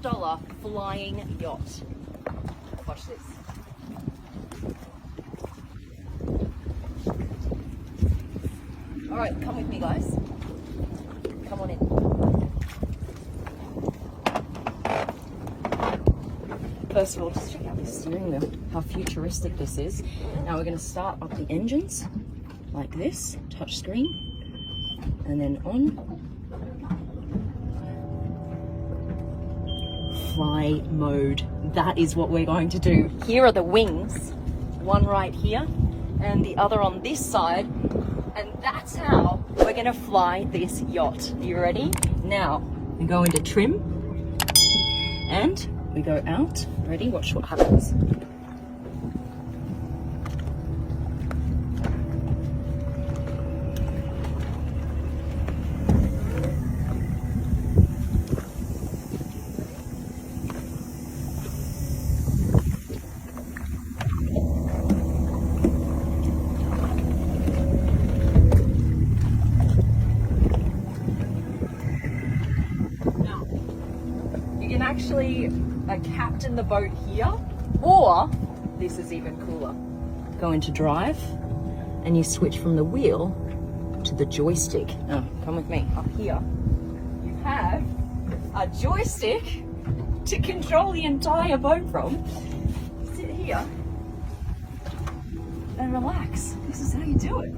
Dollar Flying Yacht. Watch this. Alright, come with me, guys. Come on in. First of all, just check out this steering wheel, how futuristic this is. Now we're going to start up the engines like this, touch screen, and then on. Fly mode. That is what we're going to do. Here are the wings, one right here and the other on this side, and that's how we're going to fly this yacht. Are you ready? Now we go into trim and we go out. Ready? Watch what happens. You can actually captain the boat here, or this is even cooler. Go into drive and you switch from the wheel to the joystick. Oh, come with me. Up here you have a joystick to control the entire boat from. Sit here and relax. This is how you do it.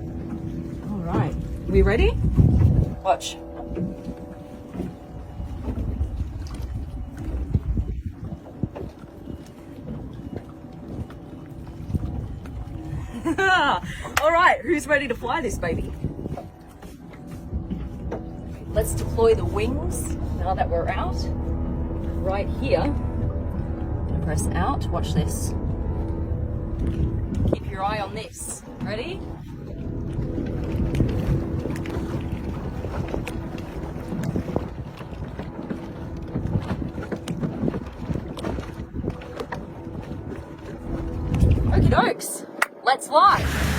All right, we ready? Watch. All right, who's ready to fly this baby? Let's deploy the wings now that we're out. Right here, I'm gonna press out. Watch this. Keep your eye on this. Ready? Okie dokes. Let's fly.